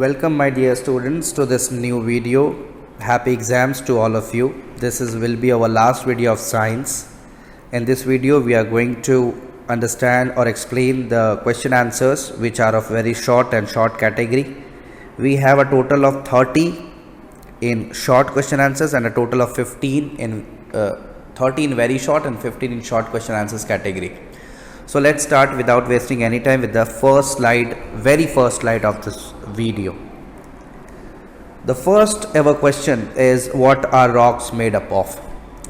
Welcome my dear students to this new video. Happy exams to all of you. Will be our last video of science. In this video we are going to understand or explain the question answers which are of very short and short category. We have a total of 30 in short question answers and a total of 15 in 30 in very short and 15 in short question answers category. So let's start without wasting any time with the very first slide of this video. The first ever question is, what are rocks made up of?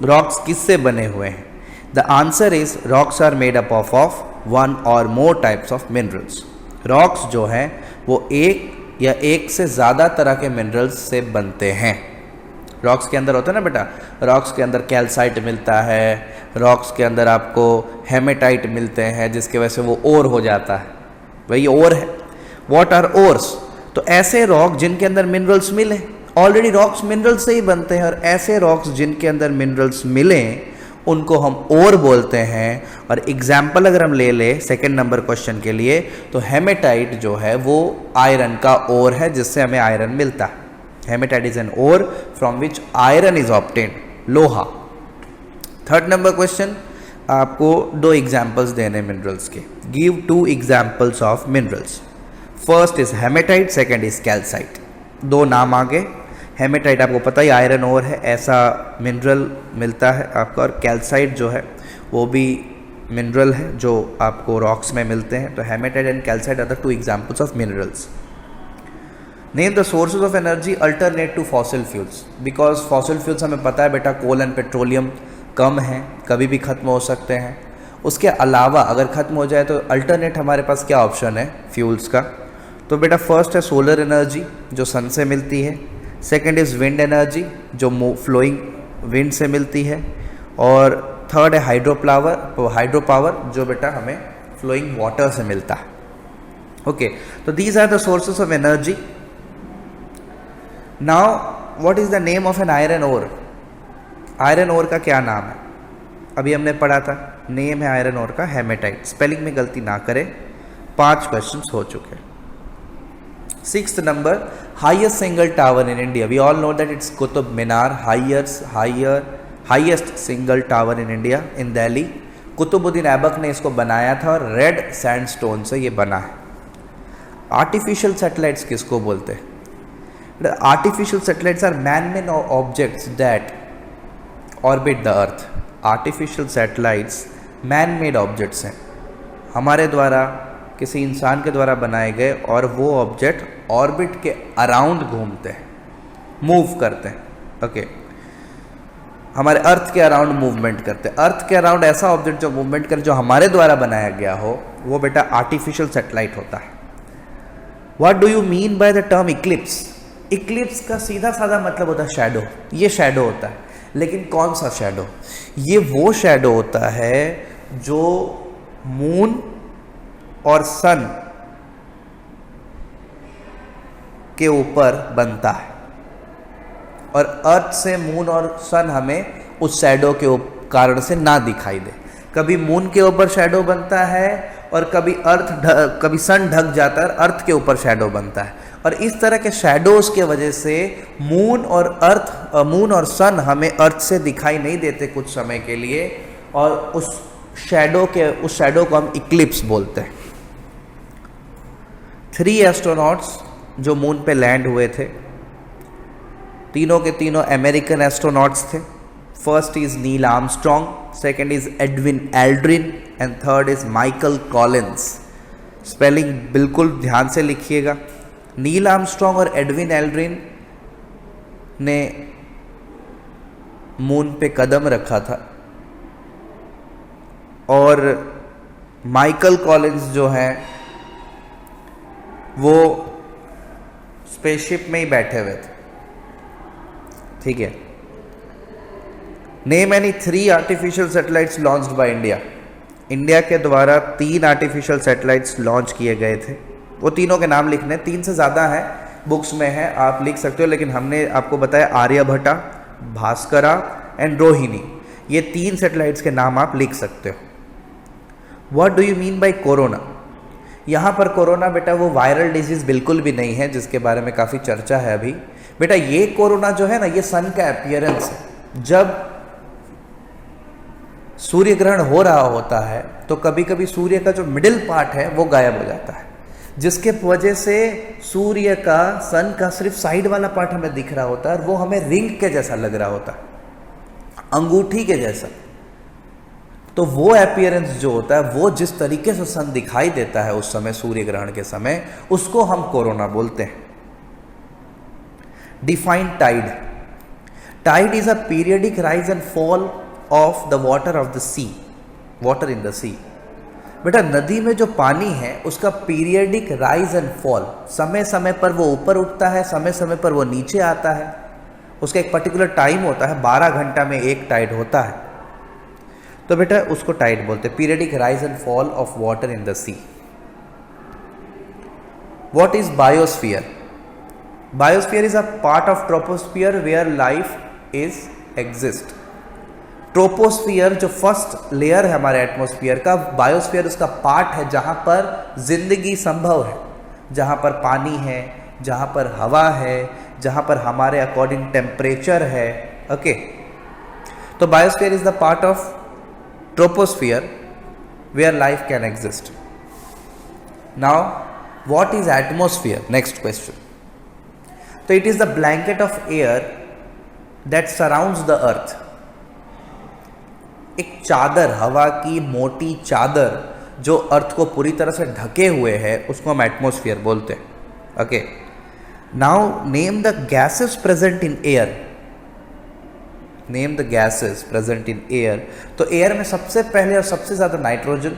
Rocks किससे बने हुए हैं? The answer is rocks are made up of one or more types of minerals. Rocks जो हैं वो एक या एक से ज़्यादा तरह के मिनरल्स से बनते हैं. रॉक्स के अंदर होता है ना बेटा, रॉक्स के अंदर कैल्साइट मिलता है, रॉक्स के अंदर आपको हेमेटाइट मिलते हैं जिसकी वजह से वो ओर हो जाता है, वही ओर है. What are ores? तो ऐसे रॉक जिनके अंदर मिनरल्स मिले. ऑलरेडी रॉक्स मिनरल्स से ही बनते हैं और ऐसे रॉक्स जिनके अंदर मिनरल्स मिले उनको हम ओर बोलते हैं. और एग्जाम्पल अगर हम ले ले सेकेंड नंबर क्वेश्चन के लिए, तो हेमेटाइट जो है वो आयरन का ओर है जिससे हमें आयरन मिलता है. Hematite is an ore from which iron is obtained, लोहा. थर्ड नंबर क्वेश्चन, आपको दो एग्जाम्पल्स देने मिनरल्स के. Give 2 examples of minerals. First is hematite, second is calcite. दो नाम आगे. हेमेटाइट आपको पता ही आयरन ओर है, ऐसा मिनरल मिलता है आपको. और कैल्साइट जो है वो भी मिनरल है जो आपको रॉक्स में मिलते हैं. तो hematite and calcite are the 2 examples of minerals. Name the sources of energy alternate to fossil fuels. Because fossil fuels हमें पता है बेटा, कोल एंड पेट्रोलियम कम है, कभी भी ख़त्म हो सकते हैं. उसके अलावा अगर ख़त्म हो जाए तो अल्टरनेट हमारे पास क्या ऑप्शन है फ्यूल्स का? तो बेटा फर्स्ट है सोलर एनर्जी जो सन से मिलती है. सेकंड इज़ विंड एनर्जी जो फ्लोइंग विंड से मिलती है. और थर्ड है हाइड्रो पावर जो बेटा हमें फ्लोइंग वाटर से मिलता है. ओके, तो these are the sources of energy. Now what is the name of an iron ore? Iron ore का क्या नाम है? अभी हमने पढ़ा था, नेम है आयरन ओर का हेमेटाइट. स्पेलिंग में गलती ना करें. 5 क्वेश्चंस हो चुके. 6th number, highest single tower in India. We all know that it's Qutub Minar, highest single tower in India in Delhi. Qutubuddin Aibak ने इसको बनाया था और रेड सैंडस्टोन से ये बना है. आर्टिफिशियल सैटेलाइट्स किसको बोलते हैं? Artificial satellites are man made objects that orbit the earth. Artificial satellites man made objects हैं, हमारे द्वारा किसी इंसान के द्वारा बनाए गए, और वो ऑब्जेक्ट ऑर्बिट के अराउंड घूमते हैं, मूव करते हैं. ओके, हमारे अर्थ के अराउंड मूवमेंट करते हैं. अर्थ के अराउंड ऐसा ऑब्जेक्ट जो मूवमेंट करे, जो हमारे द्वारा बनाया गया हो, वो बेटा आर्टिफिशियल सैटेलाइट होता है. What do you mean by the term Eclipse? Eclipse का सीधा साधा मतलब होता है शैडो. ये शैडो होता है, लेकिन कौन सा शैडो? ये वो शैडो होता है जो मून और सन के ऊपर बनता है, और अर्थ से मून और सन हमें उस शैडो के कारण से ना दिखाई दे. कभी मून के ऊपर शैडो बनता है और कभी सन ढक जाता है और अर्थ के ऊपर शैडो बनता है. और इस तरह के शैडोज के वजह से मून और सन हमें अर्थ से दिखाई नहीं देते कुछ समय के लिए, और उस शैडो को हम इक्लिप्स बोलते हैं. 3 एस्ट्रोनॉट्स जो मून पे लैंड हुए थे, तीनों के तीनों अमेरिकन एस्ट्रोनॉट्स थे. First is Neil Armstrong, second is Edwin Aldrin and third is Michael Collins. Spelling बिल्कुल ध्यान से लिखिएगा. नील आर्मस्ट्रॉन्ग और एडविन एल्ड्रिन ने मून पे कदम रखा था, और माइकल कॉलिंस जो हैं वो स्पेसशिप में ही बैठे हुए थे. ठीक है. Name any 3 artificial satellites launched by India. India के द्वारा 3 आर्टिफिशियल सैटेलाइट्स लॉन्च किए गए थे. वो तीनों के नाम लिखने, 3 से ज़्यादा है, बुक्स में है, आप लिख सकते हो, लेकिन हमने आपको बताया आर्यभट्टा, भास्करा एंड रोहिणी. ये 3 सैटेलाइट्स के नाम आप लिख सकते हो. What do you mean by corona? यहाँ पर कोरोना बेटा वो वायरल डिजीज बिल्कुल भी नहीं है जिसके बारे में काफ़ी चर्चा है अभी। बेटा ये कोरोना जो है ना, ये सन का अपीयरेंस है। जब सूर्य ग्रहण हो रहा होता है तो कभी कभी सूर्य का जो मिडिल पार्ट है वो गायब हो जाता है, जिसके वजह से सूर्य का, सन का सिर्फ साइड वाला पार्ट हमें दिख रहा होता है और वो हमें रिंग के जैसा लग रहा होता है, अंगूठी के जैसा। तो वो अपीयरेंस जो होता है, वो जिस तरीके से सन दिखाई देता है उस समय सूर्य ग्रहण के समय, उसको हम कोरोना बोलते हैं। Define tide. Tide is a periodic rise and fall of the water of the sea, water in the sea. बेटा नदी में जो पानी है उसका पीरियडिक राइज एंड फॉल, समय समय पर वो ऊपर उठता है, समय समय पर वो नीचे आता है। उसका एक पर्टिकुलर टाइम होता है, 12 घंटा में एक टाइड होता है, तो बेटा उसको टाइड बोलते हैं, periodic rise and fall of water in the sea. What is biosphere? Biosphere is a part of troposphere where life is exist. Troposphere जो फर्स्ट लेयर है हमारे एटमॉस्फेयर का, बायोस्फीयर उसका पार्ट है जहां पर जिंदगी संभव है, जहां पर पानी है, जहां पर हवा है, जहां पर हमारे अकॉर्डिंग टेम्परेचर है। ओके, तो biosphere is the part of troposphere where life can exist. Now what is atmosphere? Next question. So it is the blanket of air that surrounds the earth. एक चादर, हवा की मोटी चादर जो अर्थ को पूरी तरह से ढके हुए है, उसको हम एटमॉस्फेयर बोलते हैं। Okay, now name the gases present in air. Name the gases present in air. तो एयर में सबसे पहले और सबसे ज़्यादा नाइट्रोजन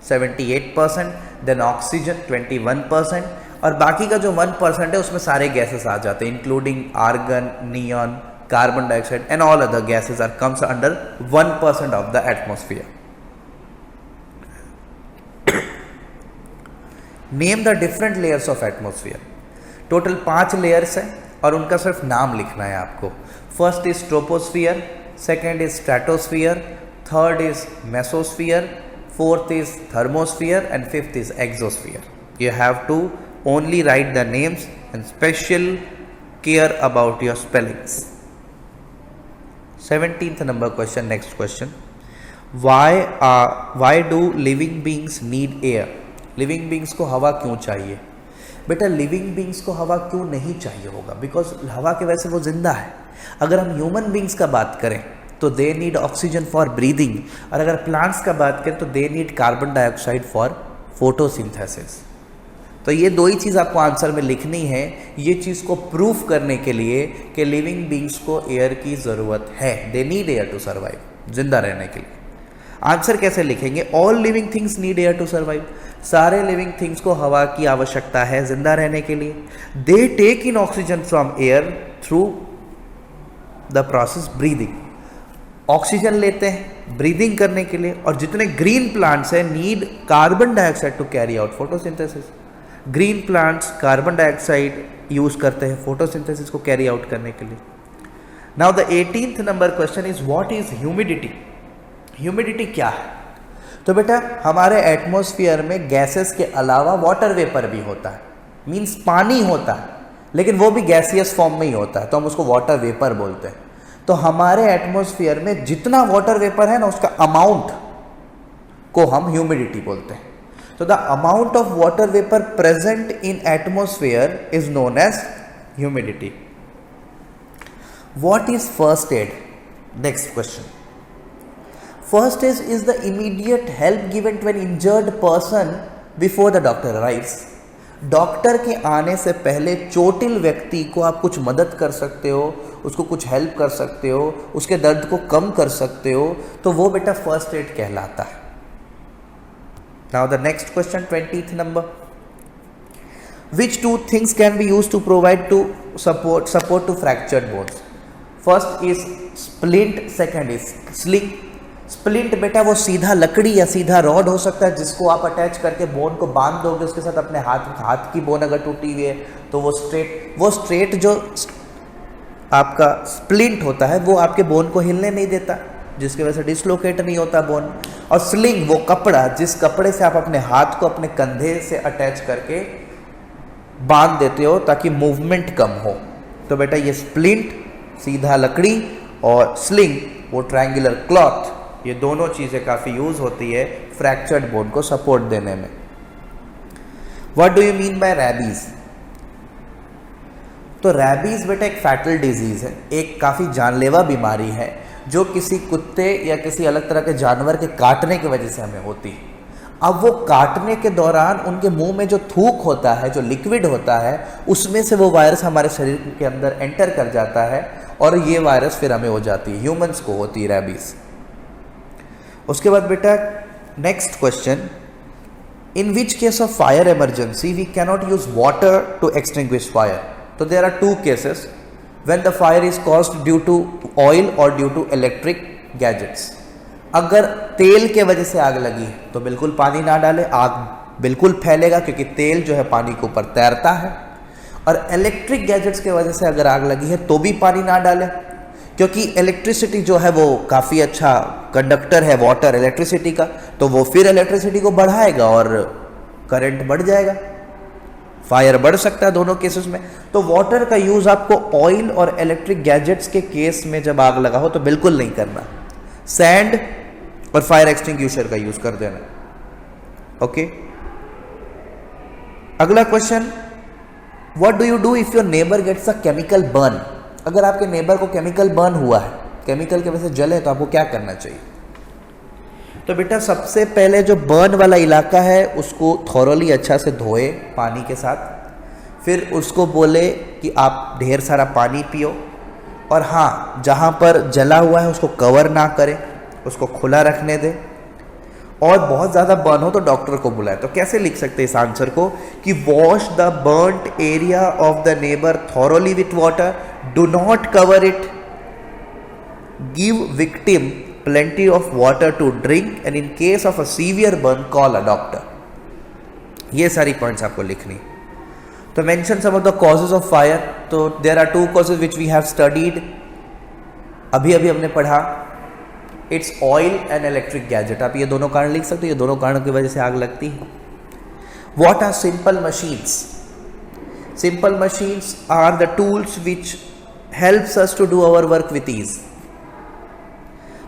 78%, देन ऑक्सीजन 21%, और बाकी का जो 1% है उसमें सारे गैसेस आ जाते हैं, including argon, neon, carbon dioxide and all other gases are comes under 1% of the atmosphere. Name the different layers of atmosphere. Total 5 layers हैं और उनका सिर्फ नाम लिखना है आपको। First is troposphere, second is stratosphere, third is mesosphere, fourth is thermosphere and fifth is exosphere. You have to only write the names and special care about your spellings. 17th number question, next question. Why do living beings need air? Living beings को हवा क्यों चाहिए? बेटा living beings को हवा क्यों नहीं चाहिए होगा? बिकॉज हवा की वजह से वो जिंदा है। अगर हम ह्यूमन बींग्स का बात करें तो they need oxygen for breathing, और अगर प्लांट्स का बात करें तो they need carbon dioxide for photosynthesis. तो ये दो ही चीज़ आपको आंसर में लिखनी है, ये चीज़ को प्रूफ करने के लिए कि लिविंग बींग्स को एयर की ज़रूरत है, they need air to survive, जिंदा रहने के लिए। आंसर कैसे लिखेंगे? All living things need air to survive. सारे लिविंग थिंग्स को हवा की आवश्यकता है जिंदा रहने के लिए। They take in oxygen from air through the process breathing. Oxygen लेते हैं ब्रीदिंग करने के लिए, और जितने ग्रीन प्लांट्स हैं need carbon dioxide to carry out photosynthesis. Green plants carbon dioxide use करते हैं फोटोसिंथेसिस को कैरी आउट करने के लिए। Now the 18th number question is what is humidity? Humidity क्या है? तो बेटा हमारे एटमॉस्फेयर में गैसेस के अलावा वाटर वेपर भी होता है, मींस पानी होता है, लेकिन वो भी गैसियस फॉर्म में ही होता है, तो हम उसको वाटर वेपर बोलते हैं। तो हमारे एटमॉस्फेयर में जितना वाटर वेपर है ना, उसका अमाउंट को हम ह्यूमिडिटी बोलते हैं। तो the amount of water vapour present in atmosphere is known as humidity. What is first aid? Next question. First is the immediate help given to an injured person before the doctor arrives. Doctor के आने से पहले चोटिल व्यक्ति को आप कुछ मदद कर सकते हो, उसको कुछ हेल्प कर सकते हो, उसके दर्द को कम कर सकते हो, तो वो बेटा फर्स्ट एड कहलाता है। Now the next question, 20th number. Which two things can be used to provide to support to fractured bones? First is splint, second is sling. Splint बेटा वो सीधा लकड़ी या सीधा रॉड हो सकता है जिसको आप अटैच करके बोन को बांध दोगे उसके साथ। अपने हाथ की बोन अगर टूटी हुई है तो वो स्ट्रेट जो आपका स्प्लिंट होता है वो आपके बोन को हिलने नहीं देता। जिसकी वजह से डिसलोकेट नहीं होता बोन। और स्लिंग वो कपड़ा जिस कपड़े से आप अपने हाथ को अपने कंधे से अटैच करके बांध देते हो ताकि मूवमेंट कम हो। तो बेटा ये स्प्लिंट सीधा लकड़ी और स्लिंग वो ट्रायंगुलर क्लॉथ, ये दोनों चीज़ें काफ़ी यूज़ होती है फ्रैक्चर्ड बोन को सपोर्ट देने में। What do you mean by rabies? तो रैबीज बेटा एक फैटल डिजीज़ है, एक काफ़ी जानलेवा बीमारी है जो किसी कुत्ते या किसी अलग तरह के जानवर के काटने की वजह से हमें होती है। अब वो काटने के दौरान उनके मुंह में जो थूक होता है, जो लिक्विड होता है, उसमें से वो वायरस हमारे शरीर के अंदर एंटर कर जाता है और ये वायरस फिर हमें हो जाती है, ह्यूमंस को होती है रैबीज। उसके बाद बेटा next question, in which case of fire emergency we cannot use water to extinguish fire? तो there are two cases when the fire is caused due to oil और ड्यू टू इलेक्ट्रिक गैजेट्स। अगर तेल के वजह से आग लगी है तो बिल्कुल पानी ना डालें, आग बिल्कुल फैलेगा क्योंकि तेल जो है पानी के ऊपर तैरता है। और इलेक्ट्रिक गैजेट्स की वजह से अगर आग लगी है तो भी पानी ना डालें, क्योंकि इलेक्ट्रिसिटी जो है वो काफ़ी अच्छा कंडक्टर है वाटर इलेक्ट्रिसिटी का, तो वो फिर इलेक्ट्रिसिटी को बढ़ाएगा और करंट बढ़ जाएगा, फायर बढ़ सकता है दोनों केसेस में। तो वाटर का यूज़ आपको ऑयल और इलेक्ट्रिक गैजेट्स के केस में जब आग लगा हो तो बिल्कुल नहीं करना। सैंड और फायर एक्सटिंग्विशर का यूज कर देना। ओके, अगला question, what do you do if your neighbour gets a chemical burn? अगर आपके नेबर को केमिकल बर्न हुआ है, केमिकल की वजह से जले, तो आपको क्या करना चाहिए? तो बेटा सबसे पहले जो बर्न वाला इलाका है उसको थॉरोली अच्छा से धोए पानी के साथ, फिर उसको बोले कि आप ढेर सारा पानी पियो, और हाँ जहाँ पर जला हुआ है उसको कवर ना करें, उसको खुला रखने दें, और बहुत ज़्यादा बर्न हो तो डॉक्टर को बुलाए। तो कैसे लिख सकते हैं इस आंसर को कि wash the burned area of the neighbour thoroughly with water, do not cover it, give victim plenty of water to drink, and in case of a severe burn call a doctor। ये सारी points आपको लिखनी। तो mention some of the causes of fire. तो there are two causes which we have studied, अभी हमने पढ़ा, it's oil and electric gadget. आप ये दोनों कारण लिख सकते हो, ये दोनों कारणों की वजह से आग लगती है। What are simple machines? Simple machines are the tools which helps us to do our work with ease.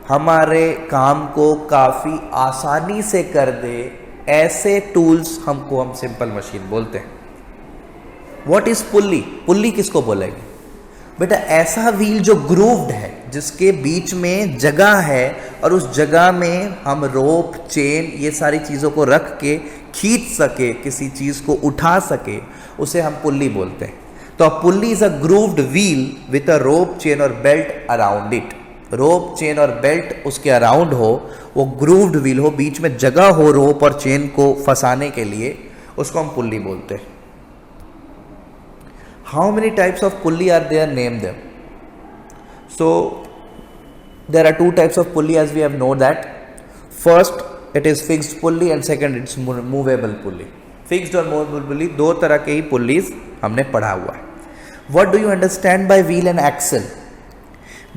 हमारे काम को काफ़ी आसानी से कर दे ऐसे टूल्स हमको हम सिंपल मशीन बोलते हैं। What is pulley? पुल्ली किसको बोलेंगे? बेटा ऐसा व्हील जो ग्रूव्ड है, जिसके बीच में जगह है और उस जगह में हम रोप, चेन, ये सारी चीज़ों को रख के खींच सके, किसी चीज़ को उठा सके, उसे हम पुल्ली बोलते हैं। तो pulley is a grooved wheel with a rope, chain और belt around it. Rope, chain और बेल्ट उसके अराउंड हो, वो ग्रूव्ड व्हील हो, बीच में जगह हो रोप और चेन को फंसाने के लिए, उसको हम पुल्ली बोलते हैं। How many types of pulley are there? Name them. So there are two types of pulley as we have know that. First it is fixed pulley and second it's movable pulley. Fixed और movable pulley दो तरह के ही pulleys हमने पढ़ा हुआ है। What do you understand by wheel and axle?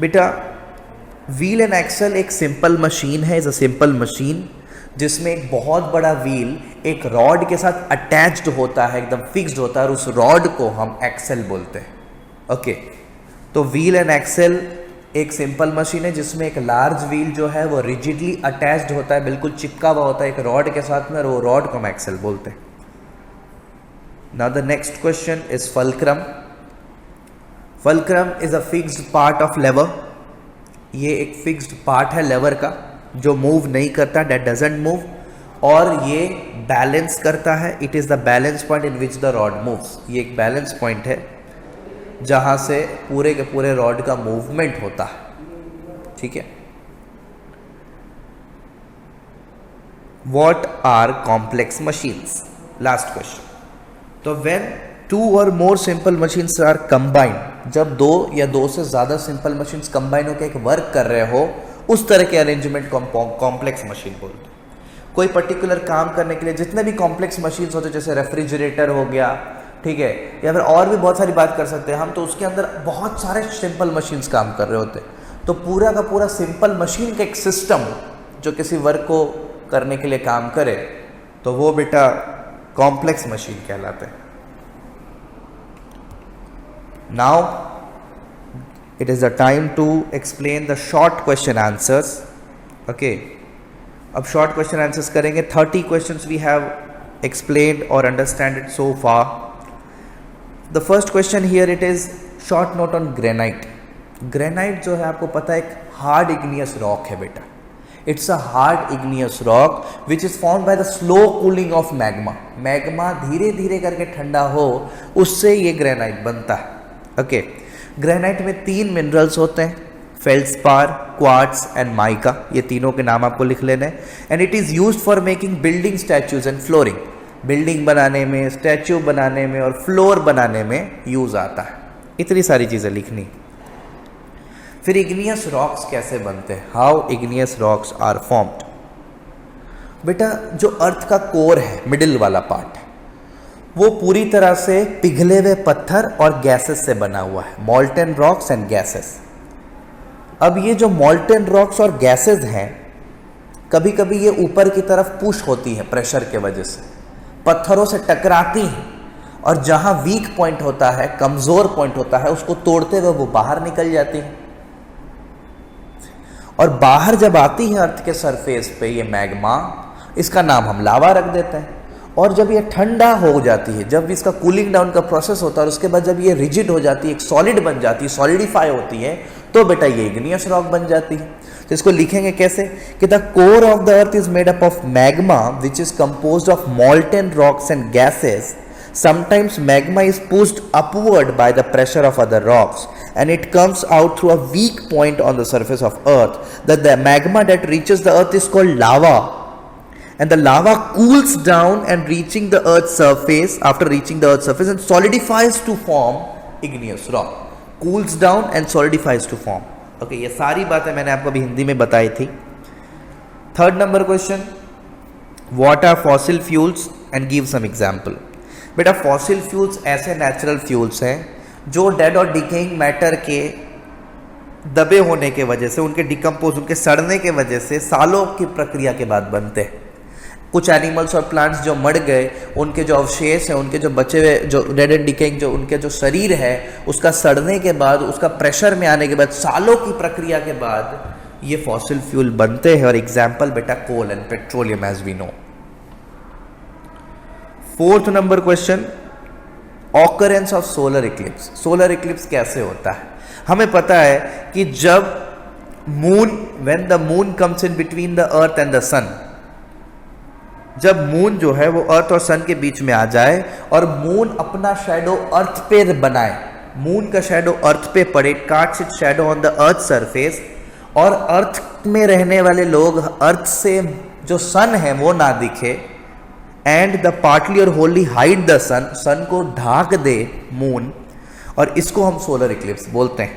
बेटा व्हील एंड एक्सल एक सिंपल मशीन है, इज अ सिंपल मशीन जिसमें एक बहुत बड़ा व्हील एक रॉड के साथ अटैच्ड होता है, एकदम फिक्स्ड होता है, और उस रॉड को हम एक्सल बोलते हैं। ओके, तो व्हील एंड एक्सल एक सिंपल मशीन है जिसमें एक लार्ज व्हील जो है वो रिजिडली अटैच्ड होता है, बिल्कुल चिपका हुआ होता है एक रॉड के साथ में, और वो रॉड को हम एक्सल बोलते हैं। Now the next question is fulcrum. Fulcrum is a fixed part of lever. ये एक फिक्स्ड पार्ट है लेवर का जो मूव नहीं करता, डेट डजंट मूव, और ये बैलेंस करता है। It is the balance point in which the rod moves. ये एक बैलेंस पॉइंट है जहाँ से पूरे के पूरे रॉड का मूवमेंट होता है। ठीक है। What are complex machines? Last question. तो when two or more simple machines are combined, जब दो या दो से ज़्यादा सिंपल मशीन्स कंबाइन होकर एक वर्क कर रहे हो, उस तरह के अरेंजमेंट को हम कॉम्प्लेक्स मशीन बोलते हैं। कोई पर्टिकुलर काम करने के लिए जितने भी कॉम्प्लेक्स मशीन्स होते हैं, जैसे रेफ्रिजरेटर हो गया, ठीक है, या फिर और भी बहुत सारी बात कर सकते हैं हम, तो उसके अंदर बहुत सारे सिंपल मशीन्स काम कर रहे होते हैं। तो पूरा का पूरा सिंपल मशीन का एक सिस्टम जो किसी वर्क को करने के लिए काम करे तो वो बेटा कॉम्प्लेक्स मशीन कहलाते हैं. Now it is the time to explain the short question answers. Okay, अब शॉर्ट क्वेश्चन आंसर्स करेंगे. 30 questions we have explained or understand it so far. The first question here, it is short note on granite. Granite जो है आपको पता है एक hard igneous rock है बेटा. It's a hard igneous rock which is formed by the slow cooling of magma. Magma धीरे धीरे करके ठंडा हो उससे ये ग्रेनाइट बनता है. ओके, ग्रेनाइट में 3 मिनरल्स होते हैं, फेल्डस्पार, क्वार्ट्ज एंड माइका. ये तीनों के नाम आपको लिख लेने. And it is used for making building statues and flooring. Building बनाने में, स्टैचू बनाने में और फ्लोर बनाने में यूज आता है. इतनी सारी चीज़ें लिखनी. फिर इग्नियस रॉक्स कैसे बनते हैं, how igneous rocks are formed. बेटा जो अर्थ का कोर है, मिडिल वाला पार्ट है, वो पूरी तरह से पिघले हुए पत्थर और गैसेस से बना हुआ है. Molten rocks and gases. अब ये जो मॉल्टेन रॉक्स और गैसेस हैं, कभी कभी ये ऊपर की तरफ पुश होती है प्रेशर के वजह से, पत्थरों से टकराती हैं और जहां वीक पॉइंट होता है, कमजोर पॉइंट होता है, उसको तोड़ते हुए वो बाहर निकल जाती हैं. और बाहर जब आती है अर्थ के सरफेस पे ये मैग्मा, इसका नाम हम लावा रख देते हैं. और जब ये ठंडा हो जाती है, जब इसका कूलिंग डाउन का प्रोसेस होता है और उसके बाद जब ये रिजिड हो जाती है, एक सॉलिड बन जाती है, सॉलिडिफाई होती है, तो बेटा ये इग्नियस रॉक बन जाती है. तो इसको लिखेंगे कैसे कि the core of the earth is made up of magma which is composed of molten rocks and gases. Sometimes magma is pushed upward by the pressure of other rocks and it comes out through a weak point on the surface of earth. The magma that reaches the earth is called lava, and the lava cools down and reaching the earth's surface, after reaching the earth's surface, and solidifies to form igneous rock. Cools down and solidifies to form. Okay, ये सारी बातें मैंने आपको अभी हिंदी में बताई थी. Third number question, what are fossil fuels and give some example. बेटा फॉसिल फ्यूल्स ऐसे नेचुरल फ्यूल्स हैं जो डेड और डिकेइंग मैटर के दबे होने के वजह से, उनके डिकम्पोज, उनके सड़ने के वजह से सालों की प्रक्रिया के बाद बनते हैं. कुछ एनिमल्स और प्लांट्स जो मर गए, उनके जो अवशेष हैं, उनके जो बचे हुए, जो डेड एंड डिकेइंग, जो उनके जो शरीर है, उसका सड़ने के बाद, उसका प्रेशर में आने के बाद, सालों की प्रक्रिया के बाद ये फॉसिल फ्यूल बनते हैं. और एग्जाम्पल बेटा coal and petroleum as we know. Fourth number question, occurrence of solar eclipse. Solar eclipse कैसे होता है. हमें पता है कि जब moon, when the moon comes in between the earth and the sun, जब मून जो है वो अर्थ और सन के बीच में आ जाए और मून अपना शैडो अर्थ पे बनाए, मून का शैडो अर्थ पे पड़े, cuts it's shadow on the earth surface, और अर्थ में रहने वाले लोग अर्थ से जो सन है वो ना दिखे, एंड द पार्टली और होली हाइड द सन, सन को ढाक दे मून, और इसको हम सोलर इक्लिप्स बोलते हैं.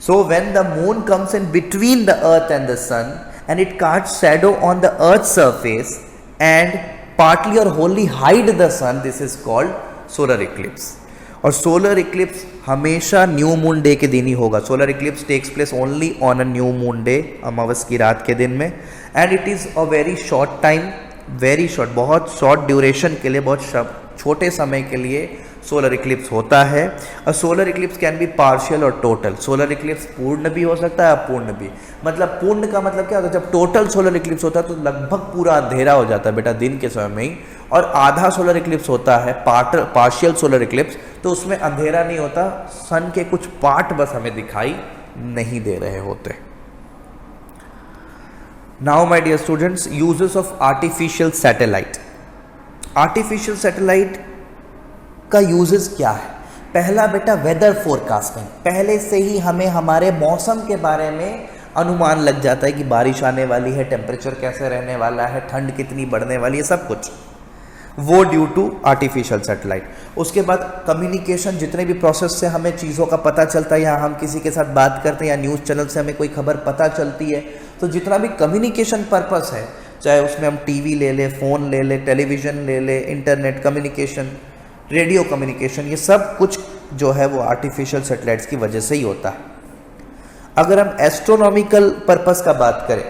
So when the moon comes in between the earth and the sun and it casts shadow on the earth's surface and partly or wholly hide the sun, this is called solar eclipse. और solar eclipse हमेशा new moon day के दिन ही होगा. solar eclipse takes place only on a new moon day, अमावस की रात के दिन में, and it is a very short time, very short, बहुत शॉर्ट ड्यूरेशन के लिए, बहुत छोटे समय के लिए सोलर इक्लिप्स होता है. और solar Eclipse can be partial और टोटल. सोलर इक्लिप्स पूर्ण भी हो सकता है, अपूर्ण भी. मतलब पूर्ण का मतलब क्या होता है, जब टोटल सोलर इक्लिप्स होता है तो लगभग पूरा अंधेरा हो जाता है बेटा दिन के समय में ही. और आधा सोलर इक्लिप्स होता है, पार्शियल सोलर इक्लिप्स, तो उसमें अंधेरा नहीं होता, सन के कुछ पार्ट बस हमें दिखाई नहीं दे रहे होते. Now my dear students, uses of artificial satellite. Artificial satellite का यूजेस क्या है. पहला बेटा वेदर फोरकास्टिंग. पहले से ही हमें हमारे मौसम के बारे में अनुमान लग जाता है कि बारिश आने वाली है, टेम्परेचर कैसे रहने वाला है, ठंड कितनी बढ़ने वाली है, सब कुछ वो ड्यू टू आर्टिफिशियल सैटेलाइट. उसके बाद कम्युनिकेशन, जितने भी प्रोसेस से हमें चीज़ों का पता चलता है, या हम किसी के साथ बात करते हैं, या न्यूज़ चैनल से हमें कोई खबर पता चलती है, तो जितना भी कम्युनिकेशन पर्पस है, चाहे उसमें हम टीवी ले ले, फ़ोन ले ले, टेलीविज़न ले ले, इंटरनेट कम्युनिकेशन, रेडियो कम्युनिकेशन, ये सब कुछ जो है वो आर्टिफिशियल सैटेलाइट्स की वजह से ही होता है. अगर हम एस्ट्रोनॉमिकल पर्पस का बात करें,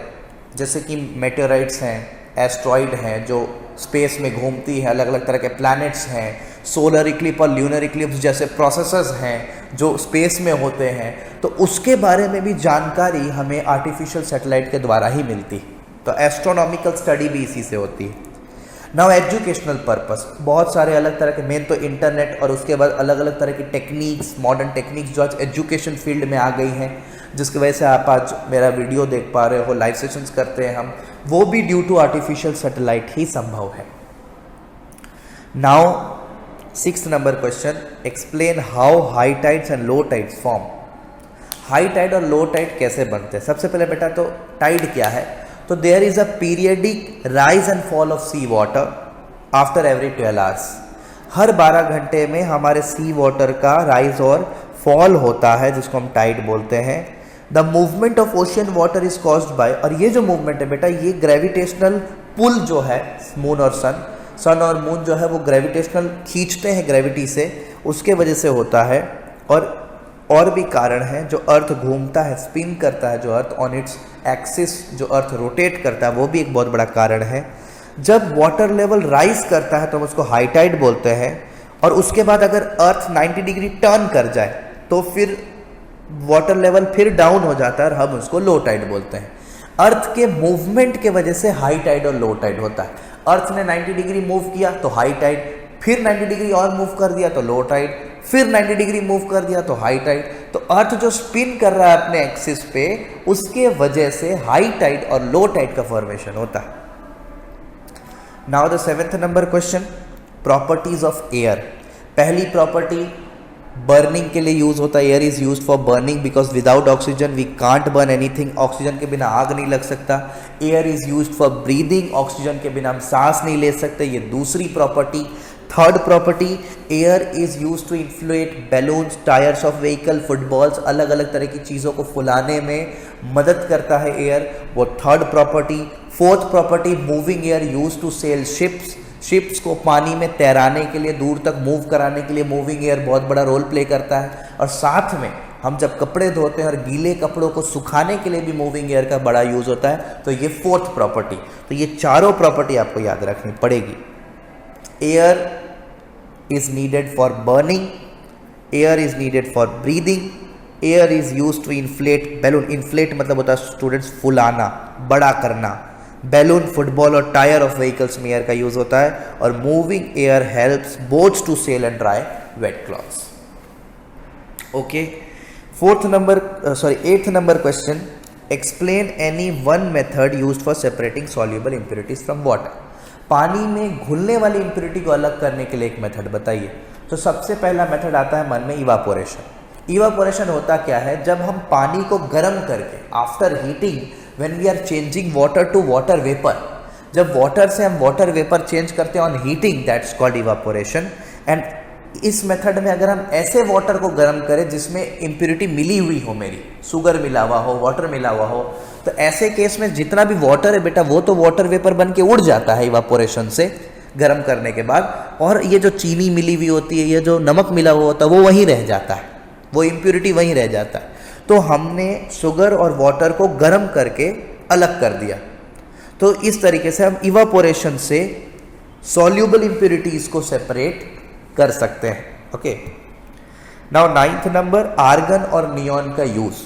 जैसे कि मेटेराइट्स हैं, एस्ट्रॉइड हैं जो स्पेस में घूमती है, अलग अलग तरह के प्लैनेट्स हैं, सोलर इक्लिप और ल्यूनर इक्लिप्स जैसे प्रोसेसेस हैं जो स्पेस में होते हैं, तो उसके बारे में भी जानकारी हमें आर्टिफिशियल सैटेलाइट के द्वारा ही मिलती है। तो एस्ट्रोनॉमिकल स्टडी भी इसी से होती है। नाउ एजुकेशनल पर्पस, बहुत सारे अलग तरह के, मेन तो इंटरनेट और उसके बाद अलग अलग तरह की टेक्निक्स, मॉडर्न टेक्निक्स जो आज एजुकेशन फील्ड में आ गई हैं, जिसकी वजह से आप आज मेरा वीडियो देख पा रहे हो, लाइव सेशंस करते हैं हम, वो भी ड्यू टू आर्टिफिशियल सैटेलाइट ही संभव है। Now 6th number question, explain how high tides and low tides form. High tide और लो टाइड कैसे बनते हैं? सबसे पहले बेटा तो टाइड क्या है? तो there is a periodic rise and fall of sea water after every 12 hours. हर 12 घंटे में हमारे सी वाटर का राइज और फॉल होता है, जिसको हम टाइड बोलते हैं। The movement of ocean water is caused by, और ये जो मूवमेंट है बेटा, ये ग्रेविटेशनल पुल जो है मून और सन और मून जो है वो ग्रेविटेशनल खींचते हैं ग्रेविटी से, उसके वजह से होता है। और भी कारण है, जो अर्थ घूमता है, स्पिन करता है जो अर्थ ऑन इट्स एक्सिस, जो अर्थ रोटेट करता है, वो भी एक बहुत बड़ा कारण है। जब वाटर लेवल राइज करता है तो हम उसको हाई टाइड बोलते हैं, और उसके बाद अगर अर्थ 90 डिग्री टर्न कर जाए तो फिर वाटर लेवल फिर डाउन हो जाता है और हम उसको लो टाइड बोलते हैं। अर्थ के मूवमेंट के वजह से हाई टाइड और लो टाइड होता है। अर्थ ने 90 डिग्री मूव किया तो हाई टाइड, फिर 90 डिग्री और मूव कर दिया तो लो टाइड, फिर 90 डिग्री मूव कर दिया तो हाई टाइड। तो अर्थ जो स्पिन कर रहा है अपने एक्सिस पे, उसके वजह से हाई टाइड और लो टाइड का फॉर्मेशन होता है। Now the 7th number question, properties of air. पहली प्रॉपर्टी बर्निंग के लिए यूज होता है। Air is used for burning because without oxygen we can't burn anything. Oxygen के बिना आग नहीं लग सकता। Air is used for breathing, oxygen के बिना हम सांस नहीं ले सकते, ये दूसरी property. Third property, air is used to inflate balloons, tyres of vehicle, footballs, अलग अलग तरह की चीज़ों को फुलाने में मदद करता है एयर, वो third property. Fourth property, moving air use to sail ships. Ships को पानी में तैराने के लिए, दूर तक मूव कराने के लिए मूविंग एयर बहुत बड़ा रोल प्ले करता है। और साथ में हम जब कपड़े धोते हैं और गीले कपड़ों को सुखाने के लिए भी मूविंग एयर का बड़ा यूज होता है। तो ये फोर्थ प्रॉपर्टी। तो ये चारों प्रॉपर्टी आपको याद रखनी पड़ेगी। Air is needed for burning, air is needed for breathing, air is use to inflate balloon. Inflate मतलब होता है स्टूडेंट्स फुलाना, बड़ा करना। बैलून, फुटबॉल और टायर ऑफ व्हीकल्स में एयर का यूज होता है। और moving air helps boats to sail and dry wet clothes. Okay, 8th number question, explain any one method used for separating soluble impurities from water. पानी में घुलने वाली इंप्योरिटी को अलग करने के लिए एक मेथड बताइए। तो सबसे पहला मेथड आता है मन में, इवापोरेशन। इवापोरेशन होता क्या है? जब हम पानी को गर्म करके, after heating, when we are changing water to water vapour, जब वाटर से हम वाटर वेपर चेंज करते हैं on heating, that's called evaporation. And इस मेथड में अगर हम ऐसे वाटर को गर्म करें जिसमें इंप्योरिटी मिली हुई हो, मेरी शुगर मिला हुआ हो, वाटर मिला हुआ हो, तो ऐसे केस में जितना भी वाटर है बेटा, वो तो वाटर वेपर बन के उड़ जाता है इवापोरेशन से गर्म करने के बाद। और ये जो चीनी मिली हुई होती है, ये जो नमक मिला हुआ होता है, वो वहीं रह जाता है, वो इंप्योरिटी वहीं रह जाता है। तो हमने शुगर और वाटर को गर्म करके अलग कर दिया। तो इस तरीके से हम इवापोरेशन से सॉल्युबल इंप्योरिटीज को सेपरेट कर सकते हैं। Okay, now 9th number, argon और नियॉन का यूज।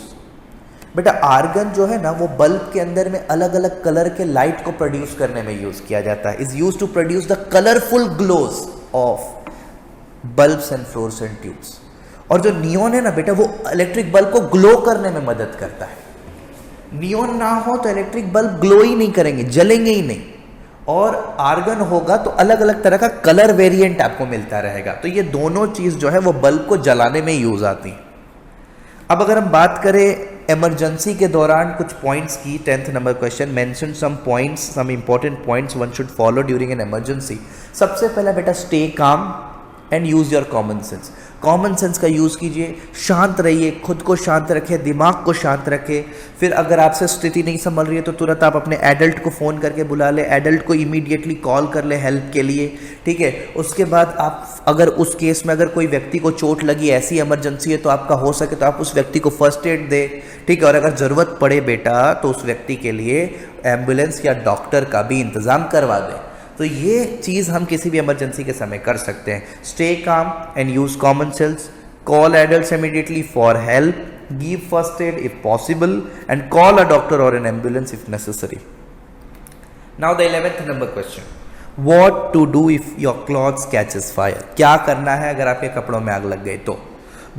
बेटा आर्गन जो है ना, वो बल्ब के अंदर में अलग अलग कलर के लाइट को प्रोड्यूस करने में यूज किया जाता है। Is use to produce the colourful glows of bulbs and fluorescent tubes. और जो नियॉन है ना बेटा, वो इलेक्ट्रिक बल्ब को ग्लो करने में मदद करता है। नियॉन ना हो तो इलेक्ट्रिक बल्ब ग्लो ही नहीं करेंगे, जलेंगे ही नहीं। और आर्गन होगा तो अलग अलग तरह का कलर वेरिएंट आपको मिलता रहेगा। तो ये दोनों चीज जो है वो बल्ब को जलाने में यूज आती है। अब अगर हम बात करें इमरजेंसी के दौरान कुछ पॉइंट्स की, 10th number question, mention some points, some important points one should follow during an emergency. सबसे पहला बेटा, stay calm, and use your common sense. Common sense का यूज कीजिए, शांत रहिए, खुद को शांत रखें, दिमाग को शांत रखें। फिर अगर आपसे स्थिति नहीं संभल रही है तो तुरंत आप अपने एडल्ट को फ़ोन करके बुला ले, एडल्ट को इमीडिएटली कॉल कर ले हेल्प के लिए, ठीक है। उसके बाद आप अगर उस केस में अगर कोई व्यक्ति को चोट लगी, ऐसी इमरजेंसी है तो आपका हो सके तो आप उस व्यक्ति को फर्स्ट एड दे, ठीक है। और अगर ज़रूरत पड़े बेटा तो उस व्यक्ति के लिए एम्बुलेंस या डॉक्टर का भी इंतज़ाम करवा दें। तो ये चीज़ हम किसी भी इमरजेंसी के समय कर सकते हैं। Stay calm and use common sense, call adults immediately for help, give first aid if possible and call a doctor और an ambulance if necessary. Now the 11th number question, what to do if your clothes catches fire. क्या करना है अगर आपके कपड़ों में आग लग गई तो?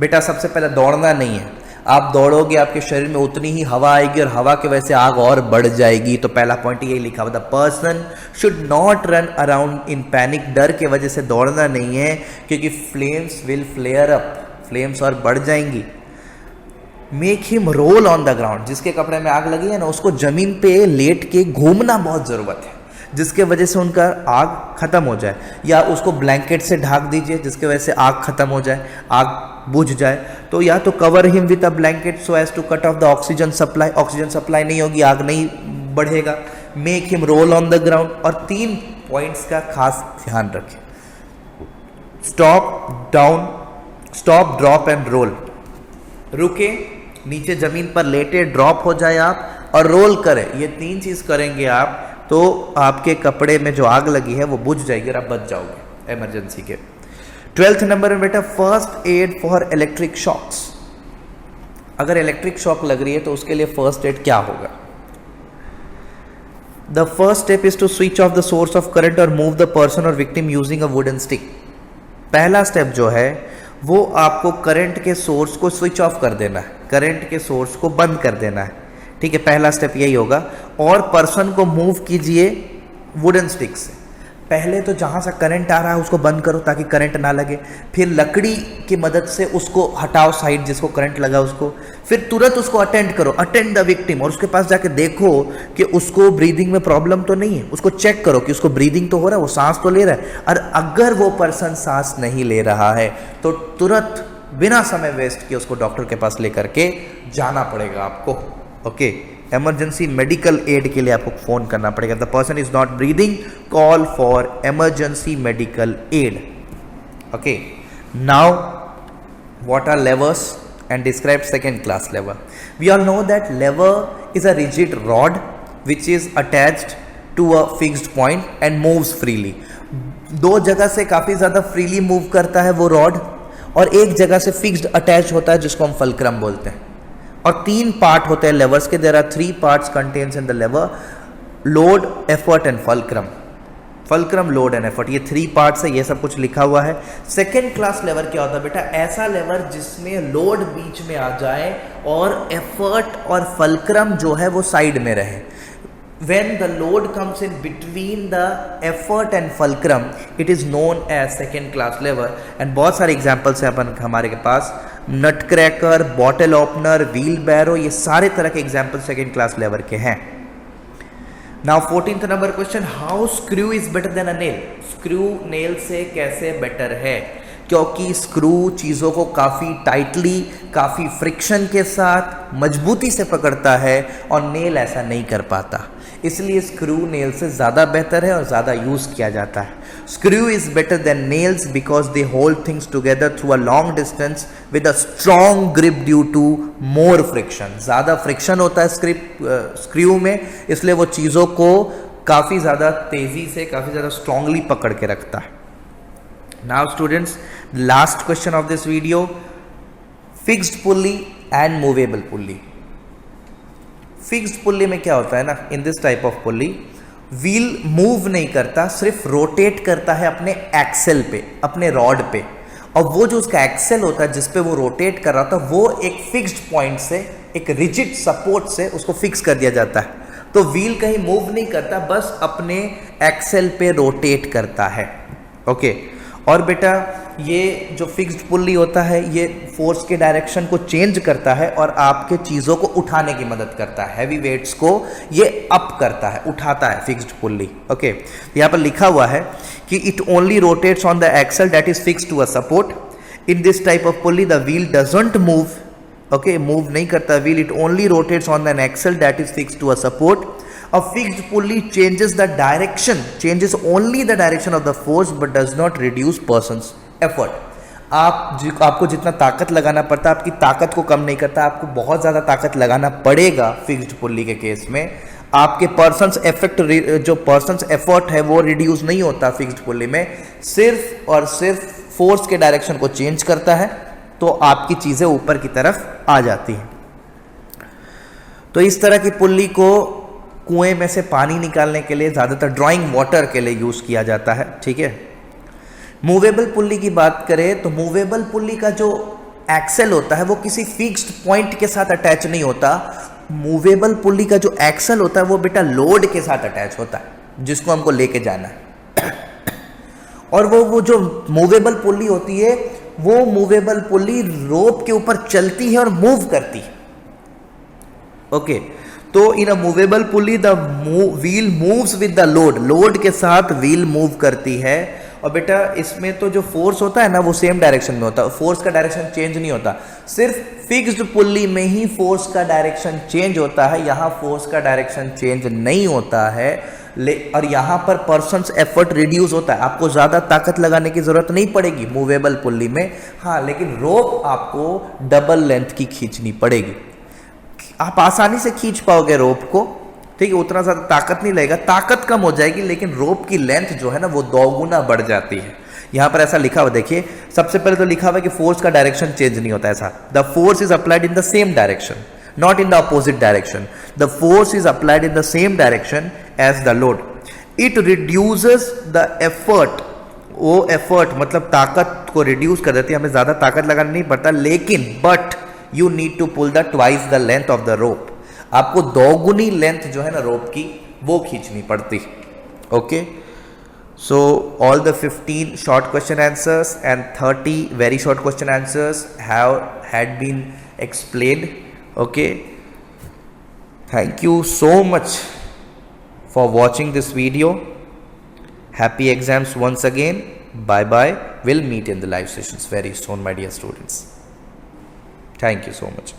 बेटा सबसे पहले दौड़ना नहीं है। आप दौड़ोगे आपके शरीर में उतनी ही हवा आएगी और हवा की वजह से आग और बढ़ जाएगी। तो पहला पॉइंट यही लिखा हुआ, the person should not run around in panic. डर के वजह से दौड़ना नहीं है क्योंकि flames will flare up, flames और बढ़ जाएंगी। Make him roll on the ground. जिसके कपड़े में आग लगी है ना उसको जमीन पे लेट के घूमना बहुत ज़रूरत है जिसके वजह से उनका आग खत्म हो जाए, या उसको ब्लैंकेट से ढक दीजिए जिसके वजह से आग खत्म हो जाए, आग बुझ जाए। तो या तो cover him with a blanket so as to cut off the oxygen supply, oxygen supply नहीं होगी आग नहीं बढ़ेगा। Make him roll on the ground. और 3 पॉइंट्स का खास ध्यान रखें, stop, down, stop, drop and roll. रुके, नीचे जमीन पर लेटे ड्रॉप हो जाए आप और रोल करें। ये 3 चीज करेंगे आप तो आपके कपड़े में जो आग लगी है वो बुझ जाएगी और आप बच जाओगे इमरजेंसी के। 12th नंबर में बेटा, first aid for electric shocks. अगर इलेक्ट्रिक शॉक लग रही है तो उसके लिए फर्स्ट एड क्या होगा? The first step is to switch off the source of current और मूव द पर्सन और victim using a wooden stick. पहला स्टेप जो है वो आपको करंट के सोर्स को स्विच ऑफ कर देना है, करंट के सोर्स को बंद कर देना है, ठीक है। पहला स्टेप यही होगा। और पर्सन को मूव कीजिए वुडन स्टिक से। पहले तो जहाँ से करंट आ रहा है उसको बंद करो ताकि करंट ना लगे, फिर लकड़ी की मदद से उसको हटाओ साइड जिसको करंट लगा उसको, फिर तुरंत उसको अटेंड करो, अटेंड द विक्टिम। और उसके पास जाके देखो कि उसको ब्रीदिंग में प्रॉब्लम तो नहीं है, उसको चेक करो कि उसको ब्रीदिंग तो हो रहा है, वो सांस तो ले रहा है। और अगर वो पर्सन सांस नहीं ले रहा है तो तुरंत बिना समय वेस्ट किए उसको डॉक्टर के पास लेकर के जाना पड़ेगा आपको, ओके। इमरजेंसी मेडिकल एड के लिए आपको फोन करना पड़ेगा। The person is not breathing, call for emergency medical aid, okay. Now what are levers and describe second class lever. We all know that lever is a rigid rod which is attached to a fixed point and moves freely. 2 जगह से काफी ज्यादा freely move करता है वो rod, और एक जगह से फिक्स्ड अटैच होता है जिसको हम फल्क्रम बोलते हैं। और 3 पार्ट होते हैं लेवर्स के। There are 3 parts contains in the lever, load, effort and fulcrum. Fulcrum, load and effort, ये 3 पार्ट्स है, ये सब कुछ लिखा हुआ है। सेकेंड क्लास लेवर क्या होता है बेटा? ऐसा लेवर जिसमें लोड बीच में आ जाए और एफर्ट और फल्क्रम जो है वो साइड में रहे। When the load comes in between the effort and fulcrum, it is known as second class lever. And बहुत सारे एग्जाम्पल्स हैं अपन हमारे के पास, नट क्रैकर, बॉटल ओपनर, व्हील बैरो, ये सारे तरह के एग्जाम्पल सेकेंड क्लास लेवर के हैं। Now 14th number question, how screw is better than a nail. Screw nail से कैसे बेटर है? क्योंकि स्क्रू चीज़ों को काफ़ी टाइटली, काफ़ी फ्रिक्शन के साथ मजबूती से पकड़ता है और नेल ऐसा नहीं कर पाता, इसलिए स्क्रू नेल से ज़्यादा बेहतर है और ज़्यादा यूज़ किया जाता है। Screw is better than nails because they hold things together through a long distance with a strong grip due to more friction. ज़्यादा फ्रिक्शन होता है स्क्रू में, इसलिए वो चीज़ों को काफ़ी ज़्यादा तेज़ी से, काफ़ी ज़्यादा स्ट्रांगली पकड़ के रखता है। Now students, last question of this video, fixed pulley and movable pulley. Fixed pulley में क्या होता है ना, इन this type of pulley wheel move नहीं करता, सिर्फ रोटेट करता है अपने एक्सेल पे, अपने रॉड पे, और वो जो उसका एक्सेल होता है जिस पे वो रोटेट कर रहा था वो एक फिक्स्ड पॉइंट से, एक रिजिड सपोर्ट से उसको फिक्स कर दिया जाता है। तो व्हील कहीं मूव नहीं करता, बस अपने एक्सेल पे रोटेट करता है, ओके। और बेटा ये जो फिक्स्ड पुल्ली होता है ये फोर्स के डायरेक्शन को चेंज करता है और आपके चीज़ों को उठाने की मदद करता है, हैवी वेट्स को ये अप करता है, उठाता है फिक्स्ड पुल्ली। ओके, यहाँ पर लिखा हुआ है कि it only rotates on the axle that is fixed to a support. In this type of pulley the wheel doesn't move, okay, move नहीं करता wheel, it only rotates on an axle that is fixed to a support. A fixed pulley changes only the direction of the force but does not reduce person's effort. आपको जितना ताकत लगाना पड़ता है आपकी ताकत को कम नहीं करता, आपको बहुत ज़्यादा ताकत लगाना पड़ेगा फिक्स्ड पुल्ली के केस में। आपके पर्सन्स एफर्ट है वो रिड्यूस नहीं होता फिक्स्ड पुल्ली में, सिर्फ और सिर्फ फोर्स के डायरेक्शन को चेंज करता है तो आपकी चीज़ें ऊपर की तरफ आ जाती हैं। तो इस तरह की पुल्ली को कुएं में से पानी निकालने के लिए, ज़्यादातर ड्राइंग वाटर के लिए यूज़ किया जाता है, ठीक है। मूवेबल पुल्ली की बात करें तो मूवेबल पुल्ली का जो एक्सेल होता है वो किसी फिक्स्ड पॉइंट के साथ अटैच नहीं होता। मूवेबल पुल्ली का जो एक्सेल होता है वो बेटा लोड के साथ अटैच होता है जिसको हमको लेके जाना है। और वो जो मूवेबल पुल्ली होती है वो मूवेबल पुल्ली रोप के ऊपर चलती है और मूव करती है। ओके, तो in a movable pulley the wheel moves with the load के साथ व्हील मूव करती है। और बेटा इसमें तो जो फोर्स होता है ना वो सेम डायरेक्शन में होता है, फोर्स का डायरेक्शन चेंज नहीं होता, सिर्फ फिक्स्ड पुल्ली में ही फोर्स का डायरेक्शन चेंज होता है, यहाँ फोर्स का डायरेक्शन चेंज नहीं होता है। और यहाँ पर पर्सन्स एफर्ट रिड्यूस होता है, आपको ज़्यादा ताकत लगाने की ज़रूरत नहीं पड़ेगी मूवेबल पुल्ली में। हाँ, लेकिन रोप आपको डबल लेंथ की खींचनी पड़ेगी। आप आसानी से खींच पाओगे रोप को, ठीक है, उतना ज़्यादा ताकत नहीं लगेगा, ताकत कम हो जाएगी लेकिन रोप की लेंथ जो है ना वो 2 गुना बढ़ जाती है। यहाँ पर ऐसा लिखा हुआ देखिए, सबसे पहले तो लिखा हुआ है कि फोर्स का डायरेक्शन चेंज नहीं होता, ऐसा the force is applied in the same direction, not in the opposite direction, the force is applied in the same direction as the load. It reduces the effort, वो effort मतलब ताकत को reduce कर देती है, हमें ज़्यादा ताकत लगाना नहीं पड़ता, लेकिन but you need to pull the twice the length of the rope, आपको 2 गुनी लेंथ जो है ना रोप की वो खींचनी पड़ती। Okay, so all the 15 short question answers and 30 very short question answers had been explained. Okay, thank you so much for watching this video. Happy exams once again. Bye bye. We'll meet in the live sessions very soon, my dear students. Thank you so much.